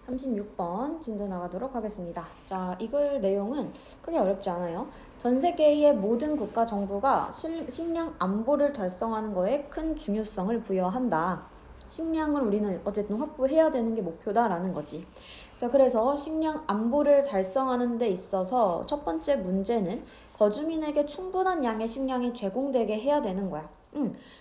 36번 진도 나가도록 하겠습니다. 자, 이 글 내용은 크게 어렵지 않아요. 전 세계의 모든 국가 정부가 식량 안보를 달성하는 거에 큰 중요성을 부여한다. 식량을 우리는 어쨌든 확보해야 되는 게 목표다라는 거지. 자, 그래서 식량 안보를 달성하는 데 있어서 첫 번째 문제는 거주민에게 충분한 양의 식량이 제공되게 해야 되는 거야.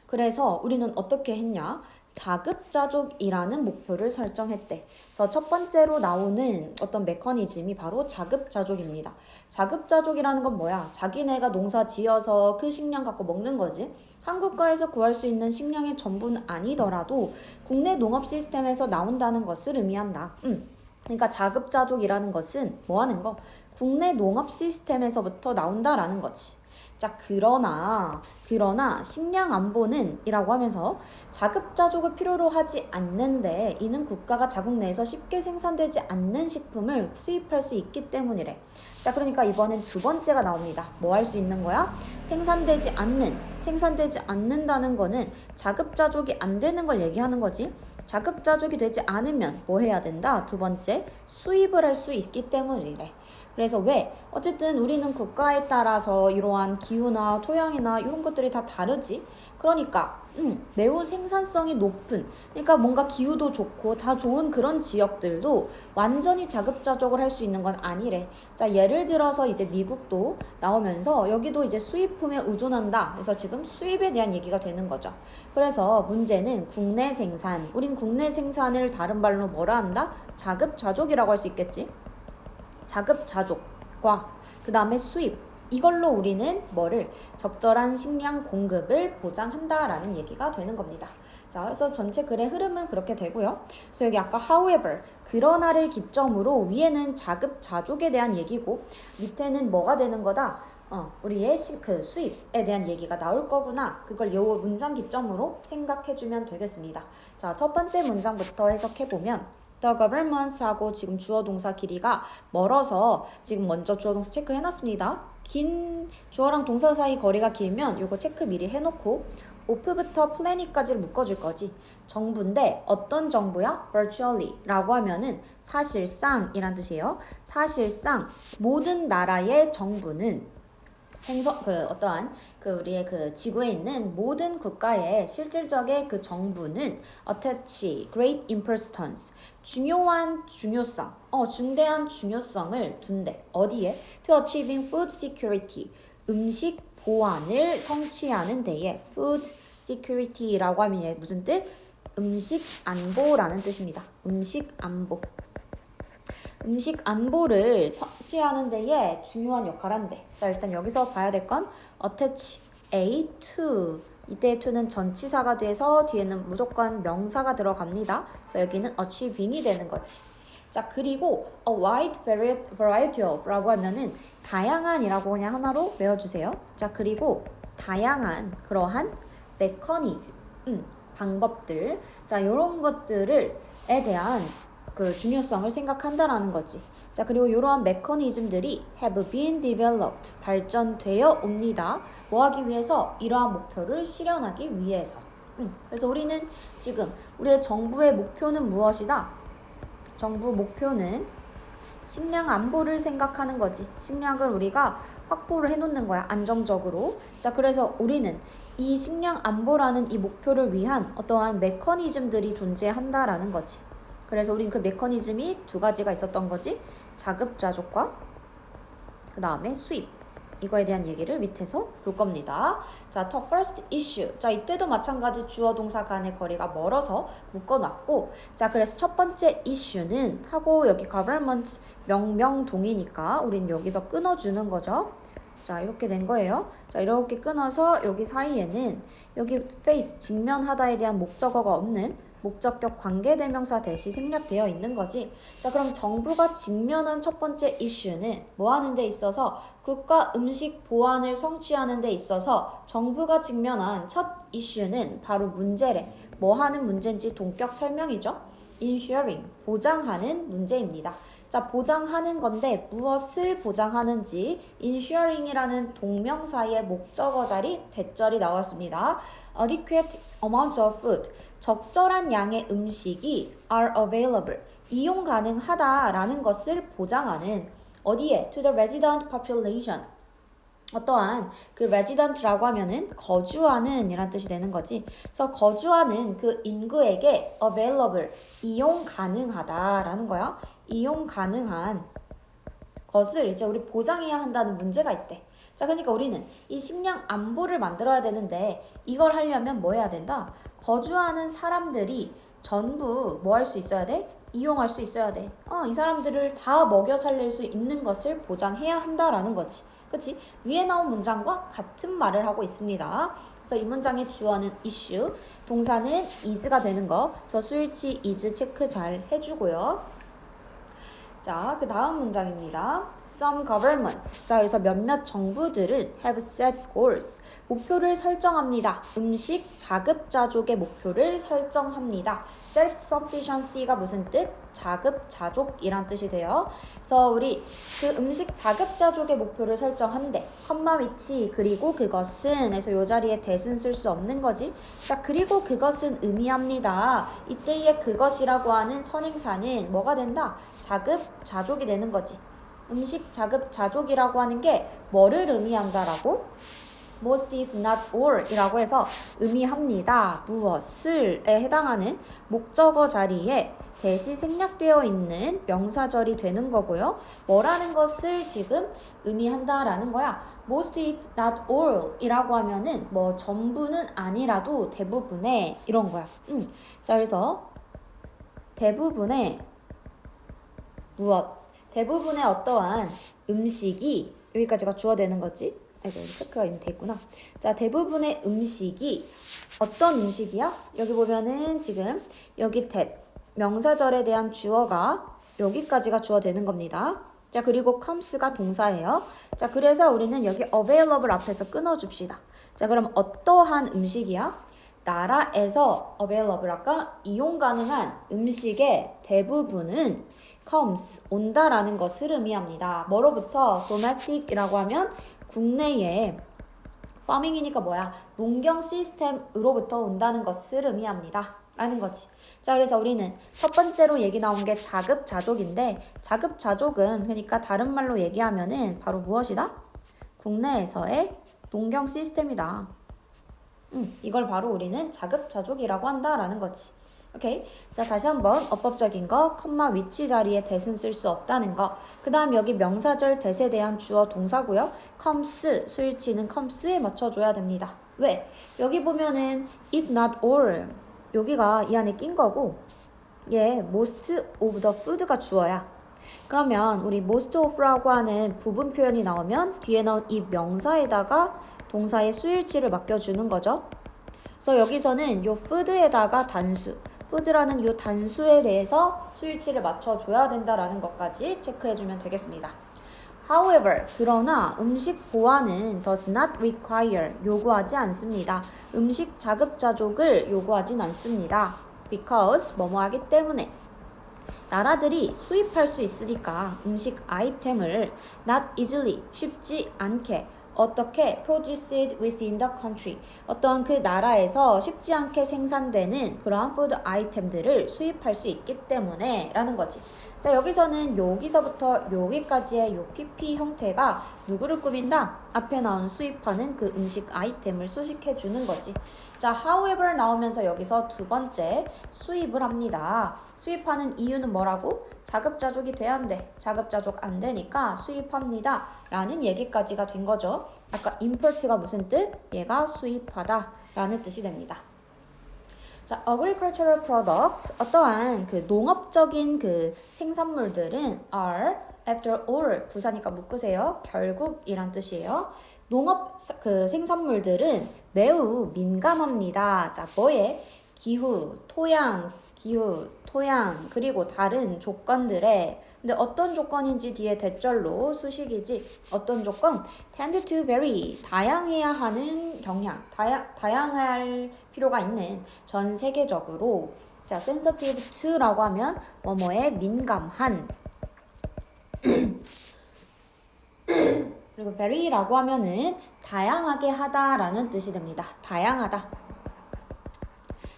그래서 우리는 어떻게 했냐? 자급자족이라는 목표를 설정했대. 그래서 첫 번째로 나오는 어떤 메커니즘이 바로 자급자족입니다. 자급자족이라는 건 뭐야? 자기네가 농사 지어서 그 식량 갖고 먹는 거지. 한국가에서 구할 수 있는 식량의 전부는 아니더라도 국내 농업 시스템에서 나온다는 것을 의미한다. 그러니까 자급자족이라는 것은 뭐 하는 거? 국내 농업 시스템에서부터 나온다라는 거지. 자, 그러나 식량 안보는 이라고 하면서 자급자족을 필요로 하지 않는데 이는 국가가 자국 내에서 쉽게 생산되지 않는 식품을 수입할 수 있기 때문이래. 자, 그러니까 이번엔 두 번째가 나옵니다. 뭐 할 수 있는 거야? 생산되지 않는다는 거는 자급자족이 안 되는 걸 얘기하는 거지. 자급자족이 되지 않으면 뭐 해야 된다? 두 번째, 수입을 할 수 있기 때문이래. 그래서 왜? 어쨌든 우리는 국가에 따라서 이러한 기후나 토양이나 이런 것들이 다 다르지. 그러니까 매우 생산성이 높은, 그러니까 뭔가 기후도 좋고 다 좋은 그런 지역들도 완전히 자급자족을 할 수 있는 건 아니래. 자, 예를 들어서 이제 미국도 나오면서 여기도 이제 수입품에 의존한다. 그래서 지금 수입에 대한 얘기가 되는 거죠. 그래서 문제는 국내 생산. 우린 국내 생산을 다른 말로 뭐라 한다? 자급자족이라고 할 수 있겠지. 자급자족과 그 다음에 수입, 이걸로 우리는 뭐를 적절한 식량 공급을 보장한다라는 얘기가 되는 겁니다. 자, 그래서 전체 글의 흐름은 그렇게 되고요. 그래서 여기 아까 however, 그러나를 기점으로 위에는 자급자족에 대한 얘기고 밑에는 뭐가 되는 거다? 우리의 그 수입에 대한 얘기가 나올 거구나. 그걸 요 문장 기점으로 생각해주면 되겠습니다. 자, 첫 번째 문장부터 해석해보면 The government하고 지금 주어 동사 길이가 멀어서 지금 먼저 주어 동사 체크해놨습니다. 긴 주어랑 동사 사이 거리가 길면 요거 체크 미리 해놓고 of부터 plan이까지를 묶어줄 거지. 정부인데 어떤 정부야? virtually 라고 하면은 사실상 이란 뜻이에요. 사실상 모든 나라의 정부는 어떠한 우리의 그 지구에 있는 모든 국가의 실질적의 그 정부는 attach great importance, 중대한 중요성을 둔대. 어디에? To achieving food security, 음식 보안을 성취하는 데에. food security라고 하면 무슨 뜻? 음식 안보라는 뜻입니다. 음식 안보. 음식 안보를 성취하는 데에 중요한 역할을 한대. 자, 일단 여기서 봐야 될 건 attach a to. 이때 to는 전치사가 돼서 뒤에는 무조건 명사가 들어갑니다. 그래서 여기는 achieving이 되는 거지. 자, 그리고 a wide variety of 라고 하면은 다양한이라고 그냥 하나로 외워주세요. 자, 그리고 다양한 그러한 메커니즘, 방법들. 자, 요런 것들에 대한 그 중요성을 생각한다라는 거지. 자, 그리고 이러한 메커니즘들이 have been developed, 발전되어 옵니다. 뭐 하기 위해서? 이러한 목표를 실현하기 위해서. 그래서 우리는 지금 우리의 정부의 목표는 무엇이다? 정부 목표는 식량 안보를 생각하는 거지. 식량을 우리가 확보를 해놓는 거야. 안정적으로. 자, 그래서 우리는 이 식량 안보라는 이 목표를 위한 어떠한 메커니즘들이 존재한다라는 거지. 그래서 우린 그 메커니즘이 두 가지가 있었던 거지. 자급자족과 그 다음에 수입. 이거에 대한 얘기를 밑에서 볼 겁니다. 자, the first issue. 자, 이때도 마찬가지 주어 동사 간의 거리가 멀어서 묶어놨고, 자, 그래서 첫 번째 issue는 하고 여기 government 명명동이니까 우린 여기서 끊어주는 거죠. 자, 이렇게 된 거예요. 자, 이렇게 끊어서 여기 사이에는 여기 face, 직면하다에 대한 목적어가 없는 목적격 관계대명사 대시 생략되어 있는 거지. 자, 그럼 정부가 직면한 첫 번째 이슈는 뭐 하는 데 있어서 국가 음식 보안을 성취하는 데 있어서 정부가 직면한 첫 이슈는 바로 문제래. 뭐 하는 문제인지 동격 설명이죠. ensuring, 보장하는 문제입니다. 자, 보장하는 건데 무엇을 보장하는지 ensuring이라는 동명사의 목적어 자리 대절이 나왔습니다. adequate amounts of food, 적절한 양의 음식이 are available, 이용 가능하다라는 것을 보장하는 어디에? To the resident population. 어떠한 그 resident라고 하면은 거주하는 이란 뜻이 되는 거지. 그래서 거주하는 그 인구에게 available, 이용 가능하다라는 거야. 이용 가능한 것을 이제 우리 보장해야 한다는 문제가 있대. 자, 그러니까 우리는 이 식량 안보를 만들어야 되는데 이걸 하려면 뭐 해야 된다? 거주하는 사람들이 전부 뭐 할 수 있어야 돼? 이용할 수 있어야 돼. 이 사람들을 다 먹여 살릴 수 있는 것을 보장해야 한다라는 거지. 그치? 위에 나온 문장과 같은 말을 하고 있습니다. 그래서 이 문장의 주어는 issue, 동사는 is가 되는 거. 그래서 수일치 is 체크 잘 해주고요. 자, 그 다음 문장입니다. Some governments. 자, 그래서 몇몇 정부들은 have set goals. 목표를 설정합니다. 음식 자급자족의 목표를 설정합니다. self-sufficiency가 무슨 뜻? 자급자족이란 뜻이 돼요. 그래서 우리 그 음식 자급자족의 목표를 설정한대. 컴마 위치 그리고 그것은 해서 요 자리에 that은 쓸 수 없는 거지. 자, 그리고 그것은 의미합니다. 이때의 그것이라고 하는 선행사는 뭐가 된다? 자급자족이 되는 거지. 음식 자급자족이라고 하는 게 뭐를 의미한다라고? most if not all 이라고 해서 의미합니다. 무엇을에 해당하는 목적어 자리에 대시 생략되어 있는 명사절이 되는 거고요. 뭐라는 것을 지금 의미한다라는 거야. most if not all 이라고 하면은 뭐 전부는 아니라도 대부분의 이런 거야. 자, 그래서 대부분의 무엇? 대부분의 어떠한 음식이 여기까지가 주어되는 거지. 아이고, 체크가 이미 돼 있구나. 자, 대부분의 음식이 어떤 음식이야? 여기 보면은 지금 여기 that 명사절에 대한 주어가 여기까지가 주어되는 겁니다. 자, 그리고 comes가 동사예요. 자, 그래서 우리는 여기 available 앞에서 끊어줍시다. 자, 그럼 어떠한 음식이야? 나라에서 available 아까 이용 가능한 음식의 대부분은 comes 온다라는 것을 의미합니다. 뭐로부터? domestic이라고 하면 국내에 farming이니까 뭐야? 농경 시스템으로부터 온다는 것을 의미합니다. 라는 거지. 자, 그래서 우리는 첫 번째로 얘기 나온 게 자급자족인데 자급자족은 그러니까 다른 말로 얘기하면은 바로 무엇이다? 국내에서의 농경 시스템이다. 이걸 바로 우리는 자급자족이라고 한다라는 거지. 오케이. 자, 다시 한번 어법적인 거, 컴마 위치 자리에 that은 쓸 수 없다는 거. 그 다음 여기 명사절 that에 대한 주어 동사고요. comes, 수일치는 comes에 맞춰줘야 됩니다. 왜? 여기 보면은 if not all, 여기가 이 안에 낀 거고 얘 most of the food가 주어야. 그러면 우리 most of라고 하는 부분 표현이 나오면 뒤에 나온 이 명사에다가 동사의 수일치를 맡겨주는 거죠. 그래서 여기서는 요 food에다가 단수, food라는 요 단수에 대해서 수일치를 맞춰줘야 된다라는 것까지 체크해주면 되겠습니다. However, 그러나 음식 보안은 does not require, 요구하지 않습니다. 음식 자급자족을 요구하진 않습니다. Because, 뭐뭐 하기 때문에. 나라들이 수입할 수 있으니까 음식 아이템을 not easily, 쉽지 않게 어떻게 produced within the country 어떤 그 나라에서 쉽지 않게 생산되는 그러한 푸드 아이템들을 수입할 수 있기 때문에 라는 거지. 자, 여기서는 여기서부터 여기까지의 요 PP 형태가 누구를 꾸민다? 앞에 나온 수입하는 그 음식 아이템을 수식해 주는 거지. 자, however 나오면서 여기서 두 번째 수입을 합니다. 수입하는 이유는 뭐라고? 자급자족이 돼야 한대. 자급자족 안 되니까 수입합니다. 라는 얘기까지가 된 거죠. 아까 import가 무슨 뜻? 얘가 수입하다 라는 뜻이 됩니다. 자, agricultural products, 어떠한 그 농업적인 그 생산물들은 are, after all, 부사니까 묶으세요. 결국이란 뜻이에요. 농업 그 생산물들은 매우 민감합니다. 자, 뭐에? 기후, 토양, 그리고 다른 조건들에 근데 어떤 조건인지 뒤에 대절로 수식이지 어떤 조건? tend to vary, 다양해야 하는 경향, 다양할 필요가 있는 전 세계적으로 자, sensitive to라고 하면 뭐뭐에 민감한 그리고 vary라고 하면은 다양하게 하다라는 뜻이 됩니다. 다양하다.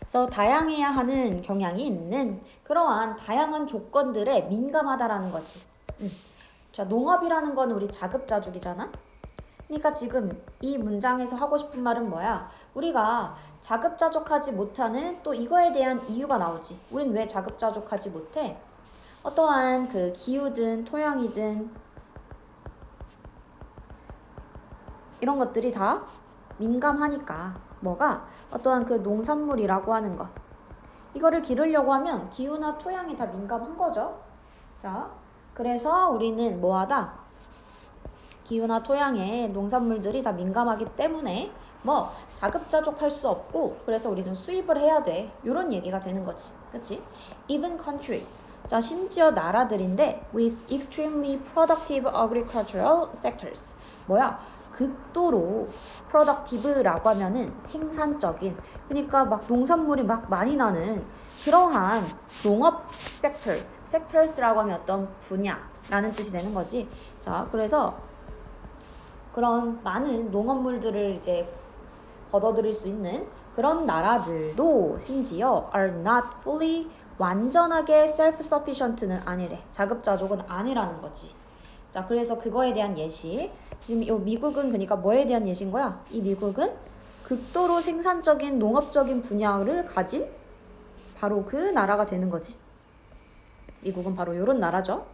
그래서 다양해야 하는 경향이 있는 그러한 다양한 조건들에 민감하다라는 거지. 자, 농업이라는 건 우리 자급자족이잖아. 그러니까 지금 이 문장에서 하고 싶은 말은 뭐야? 우리가 자급자족하지 못하는 또 이거에 대한 이유가 나오지. 우린 왜 자급자족하지 못해? 어떠한 그 기후든 토양이든 이런 것들이 다 민감하니까. 뭐가? 어떠한 그 농산물이라고 하는 것. 이거를 기르려고 하면 기후나 토양이 다 민감한 거죠. 자, 그래서 우리는 뭐하다? 기후나 토양에 농산물들이 다 민감하기 때문에 뭐 자급자족할 수 없고 그래서 우리는 수입을 해야 돼. 이런 얘기가 되는 거지. 그치? Even countries. 자, 심지어 나라들인데 with extremely productive agricultural sectors. 뭐야? 극도로 productive라고 하면은 생산적인 그러니까 막 농산물이 막 많이 나는 그러한 농업 sectors라고 하면 어떤 분야라는 뜻이 되는 거지. 자, 그래서 그런 많은 농업물들을 이제 걷어들일 수 있는 그런 나라들도 심지어 are not fully 완전하게 self-sufficient는 아니래. 자급자족은 아니라는 거지. 자, 그래서 그거에 대한 예시. 지금 이 미국은 그러니까 뭐에 대한 예시인 거야? 이 미국은 극도로 생산적인 농업적인 분야를 가진 바로 그 나라가 되는 거지. 미국은 바로 이런 나라죠.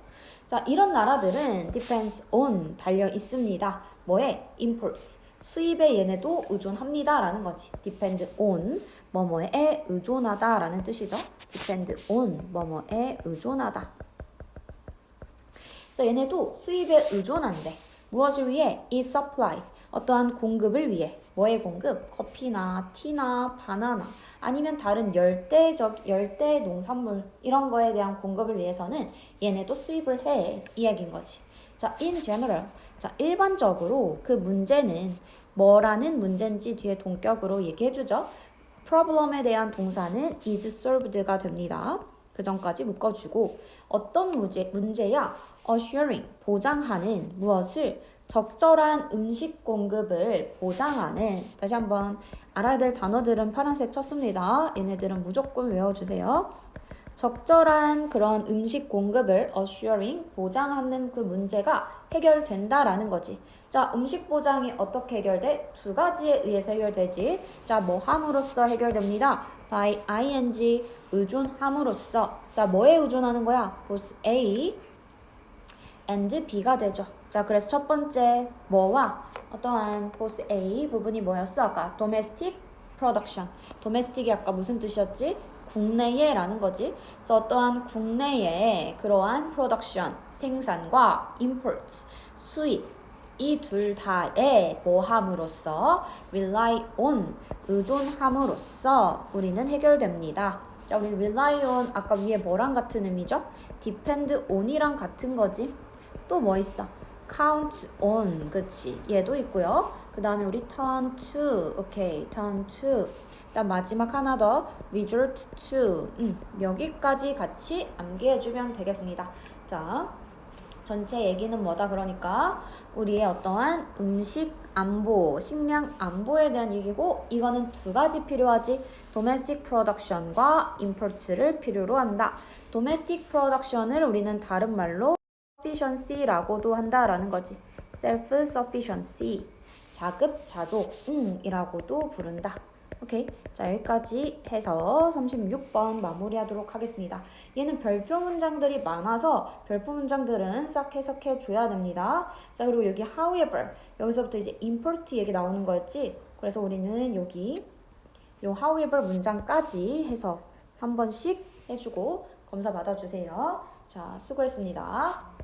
자, 이런 나라들은 depends on 달려 있습니다. 뭐에? imports. 수입에 얘네도 의존합니다 라는 거지. depend on 뭐뭐에 의존하다 라는 뜻이죠. depend on 뭐뭐에 의존하다. 그래서 얘네도 수입에 의존한대. 무엇을 위해? 이 supply. 어떠한 공급을 위해. 뭐의 공급? 커피나 티나 바나나 아니면 다른 열대 농산물 이런 거에 대한 공급을 위해서는 얘네도 수입을 해. 이 얘기인 거지. 자, in general. 자, 일반적으로 그 문제는 뭐라는 문제인지 뒤에 동격으로 얘기해주죠. problem에 대한 동사는 is solved가 됩니다. 그 전까지 묶어주고 어떤 문제야? assuring, 보장하는 무엇을? 적절한 음식 공급을 보장하는 다시 한번 알아야 될 단어들은 파란색 쳤습니다. 얘네들은 무조건 외워주세요. 적절한 그런 음식 공급을 assuring, 보장하는 그 문제가 해결된다라는 거지. 자, 음식 보장이 어떻게 해결돼? 두 가지에 의해서 해결되지. 자, 뭐 함으로써 해결됩니다. by ing, 의존함으로써. 자, 뭐에 의존하는 거야? both A and B가 되죠. 자, 그래서 첫 번째 뭐와 어떠한 both A 부분이 뭐였어? 아까 domestic production. domestic이 아까 무슨 뜻이었지? 국내에 라는 거지. 그래서 어떠한 국내의 그러한 production, 생산과 imports, 수입 이 둘 다에 뭐함으로써 rely on, 의존함으로써 우리는 해결됩니다. 자, 우리 rely on 아까 위에 뭐랑 같은 의미죠? depend on이랑 같은 거지. 또 뭐 있어? count on, 그치? 얘도 있고요. 그 다음에 우리 turn to, 오케이, turn to. 그다음 마지막 하나 더, resort to. 여기까지 같이 암기해주면 되겠습니다. 자, 전체 얘기는 뭐다 그러니까 우리의 어떠한 음식 안보, 식량 안보에 대한 얘기고 이거는 두 가지 필요하지. domestic production과 import를 필요로 한다. domestic production을 우리는 다른 말로 sufficiency라고도 한다라는 거지. self-sufficiency, 자급자족이라고도 부른다. 오케이. 자, 여기까지 해서 36번 마무리하도록 하겠습니다. 얘는 별표 문장들이 많아서 별표 문장들은 싹 해석해 줘야 됩니다. 자, 그리고 여기 however, 여기서부터 이제 import 얘기 나오는 거였지. 그래서 우리는 여기 요 however 문장까지 해석 한 번씩 해주고 검사 받아주세요. 자, 수고했습니다.